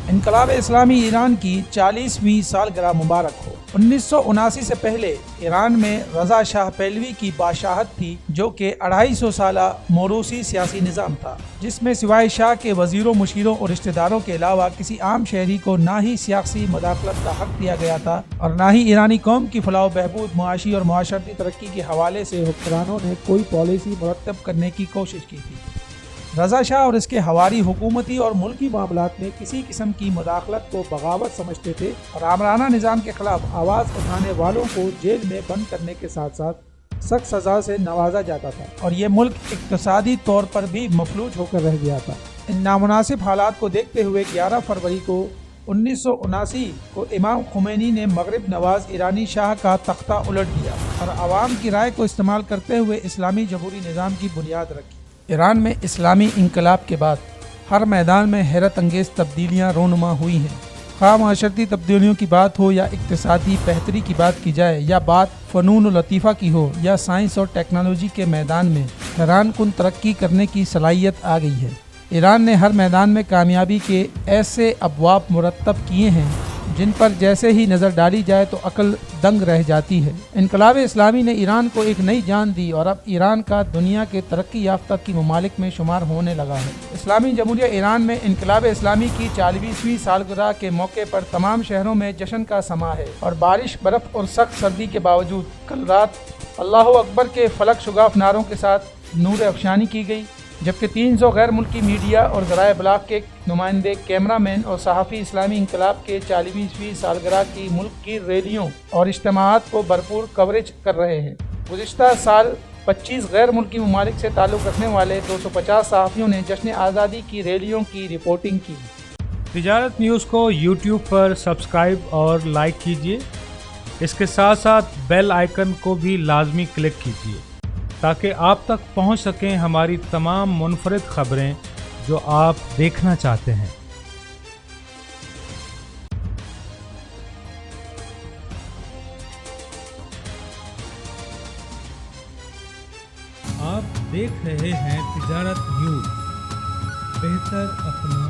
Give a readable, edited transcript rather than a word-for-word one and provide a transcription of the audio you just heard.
انقلاب اسلامی ایران کی 40ویں سالگرہ مبارک ہو۔ 1979 سے پہلے ایران میں رضا شاہ پہلوی کی بادشاہت تھی، جو کہ 250 سالہ موروثی سیاسی نظام تھا، جس میں سوائے شاہ کے وزیروں، مشیروں اور رشتہ داروں کے علاوہ کسی عام شہری کو نہ ہی سیاسی مداخلت کا حق دیا گیا تھا اور نہ ہی ایرانی قوم کی فلاح و بہبود، معاشی اور معاشرتی ترقی کے حوالے سے حکمرانوں نے کوئی پالیسی مرتب کرنے کی کوشش کی تھی۔ رضا شاہ اور اس کے حواری حکومتی اور ملکی معاملات میں کسی قسم کی مداخلت کو بغاوت سمجھتے تھے اور آمرانہ نظام کے خلاف آواز اٹھانے والوں کو جیل میں بند کرنے کے ساتھ ساتھ سخت سزا سے نوازا جاتا تھا، اور یہ ملک اقتصادی طور پر بھی مفلوج ہو کر رہ گیا تھا۔ ان نامناسب حالات کو دیکھتے ہوئے 11 فروری کو 1979 کو امام خمینی نے مغرب نواز ایرانی شاہ کا تختہ الٹ دیا اور عوام کی رائے کو استعمال کرتے ہوئے اسلامی جمہوری نظام کی بنیاد رکھی۔ ایران میں اسلامی انقلاب کے بعد ہر میدان میں حیرت انگیز تبدیلیاں رونما ہوئی ہیں۔ خواہ معاشرتی تبدیلیوں کی بات ہو یا اقتصادی بہتری کی بات کی جائے، یا بات فنون و لطیفہ کی ہو یا سائنس اور ٹیکنالوجی کے میدان میں حیران کن ترقی کرنے کی صلاحیت آ گئی ہے۔ ایران نے ہر میدان میں کامیابی کے ایسے ابواب مرتب کیے ہیں جن پر جیسے ہی نظر ڈالی جائے تو عقل دنگ رہ جاتی ہے۔ انقلاب اسلامی نے ایران کو ایک نئی جان دی اور اب ایران کا دنیا کے ترقی یافتہ کی ممالک میں شمار ہونے لگا ہے۔ اسلامی جمہوریہ ایران میں انقلاب اسلامی کی 40ویں سالگرہ کے موقع پر تمام شہروں میں جشن کا سماں ہے اور بارش، برف اور سخت سردی کے باوجود کل رات اللہ اکبر کے فلک شگاف نعروں کے ساتھ نور افشانی کی گئی، جبکہ 300 غیر ملکی میڈیا اور ذرائع ابلاغ کے نمائندے، کیمرہ مین اور صحافی اسلامی انقلاب کے 40ویں سالگرہ کی ملک کی ریلیوں اور اجتماعات کو بھرپور کوریج کر رہے ہیں۔ گزشتہ سال 25 غیر ملکی ممالک سے تعلق رکھنے والے 250 صحافیوں نے جشن آزادی کی ریلیوں کی رپورٹنگ کی۔ تجارت نیوز کو یوٹیوب پر سبسکرائب اور لائک کیجیے۔ اس کے ساتھ ساتھ بیل آئیکن کو بھی لازمی کلک کیجیے تاکہ آپ تک پہنچ سکیں ہماری تمام منفرد خبریں جو آپ دیکھنا چاہتے ہیں۔ آپ دیکھ رہے ہیں تجارت نیوز، بہتر اپنا